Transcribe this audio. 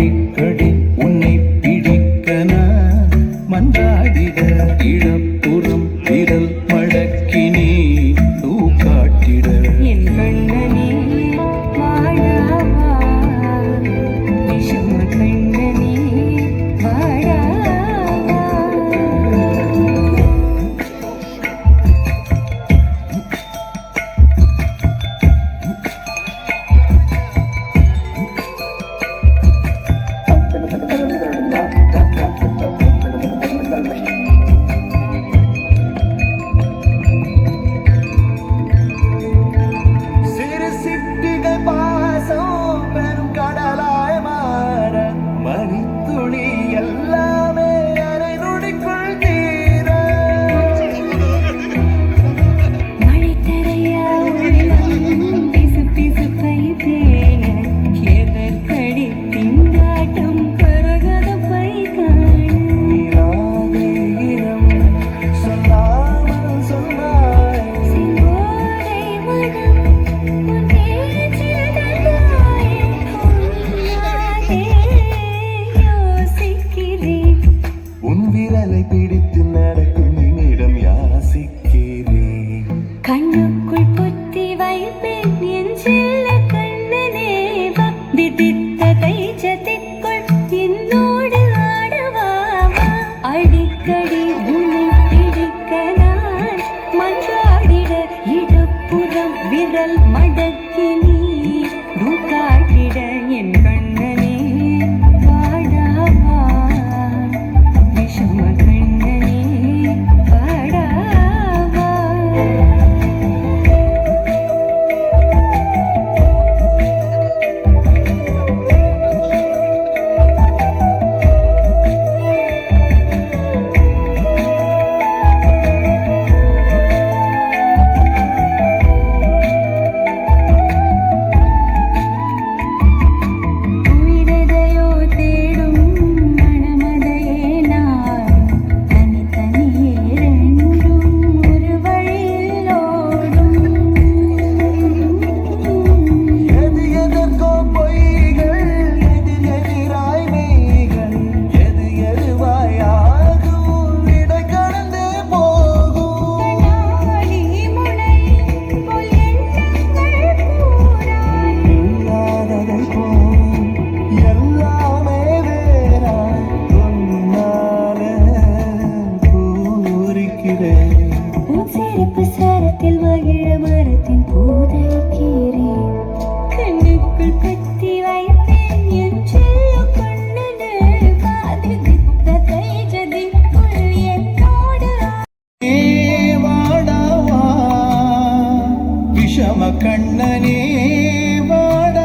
அடிக்கடி உன்னை பிடிக்க நான் மன்றாடிட இடப்புறம் விரல் மடக்கினே தூக்காட்டிட என் கண்ணனே வாடாவா விஷம கண்ணனே வாடாவா சிறு சிட்டுகள் பாசம் பெரும் கடலாய் மாற மணித்துளி எல்லாமே அரை நொடிக்குள் தீர மழை தரையா உள்ளம் பிசு பிசுப்பை பேண எதற்கடி திண்டாட்டம் கரகத பை காண நீராதேயிரம் சொல்லாமல் சொன்னாய் செங்கோடை மனம் உன் பேச்சில் தந்தாயே கொள்ளாதே யோசிக்கிறேன் உன் விரலை பிடித்து நடக்கும் என்னிடம் யாசிக்கிறேன் கண்ணுக்குள் பொத்தி வைப்பேன் என் செல்ல கண்ணனே வா திதித்த தைச்சத்திற்குள் என்னோடு ஆடவாவா அடிக்கடி உன்னை பிடிக்க நான் மன்றாடிட இடப்புறம் விரல் மடக்கி நீ தூக்காட்டிட என் கண்ணனே வாடாவா விஷம கண்ணனே வாடாவா உயிரதையோ தேடும் மனமதையே நாடும் தனித்தனியே ரெண்டும் ஒரு வழியில் ஓடும் எது எதற்கோ பொய்கள் எதிர் எதிராய் மெய்கள் எது எதுவாயாகும் இடை கடந்தே போகும் நாடி முனை போல் எண்ணங்கள் கூறாய் இல்லாததை போல் எல்லாமே வேறாய் உன்னாலே பூரிக்கிறேன் உன் சிரிப்பு சரத்தில் மகிழ மரத்தின் பூதைக்கிறேன் கண்ணுக்குள் பத்தி வைப்பேன் என் செல்ல கண்ணனே பாதித்த தைஜதிக்குள் என்னோடு வாடவா விஷம கண்ணனே வாடா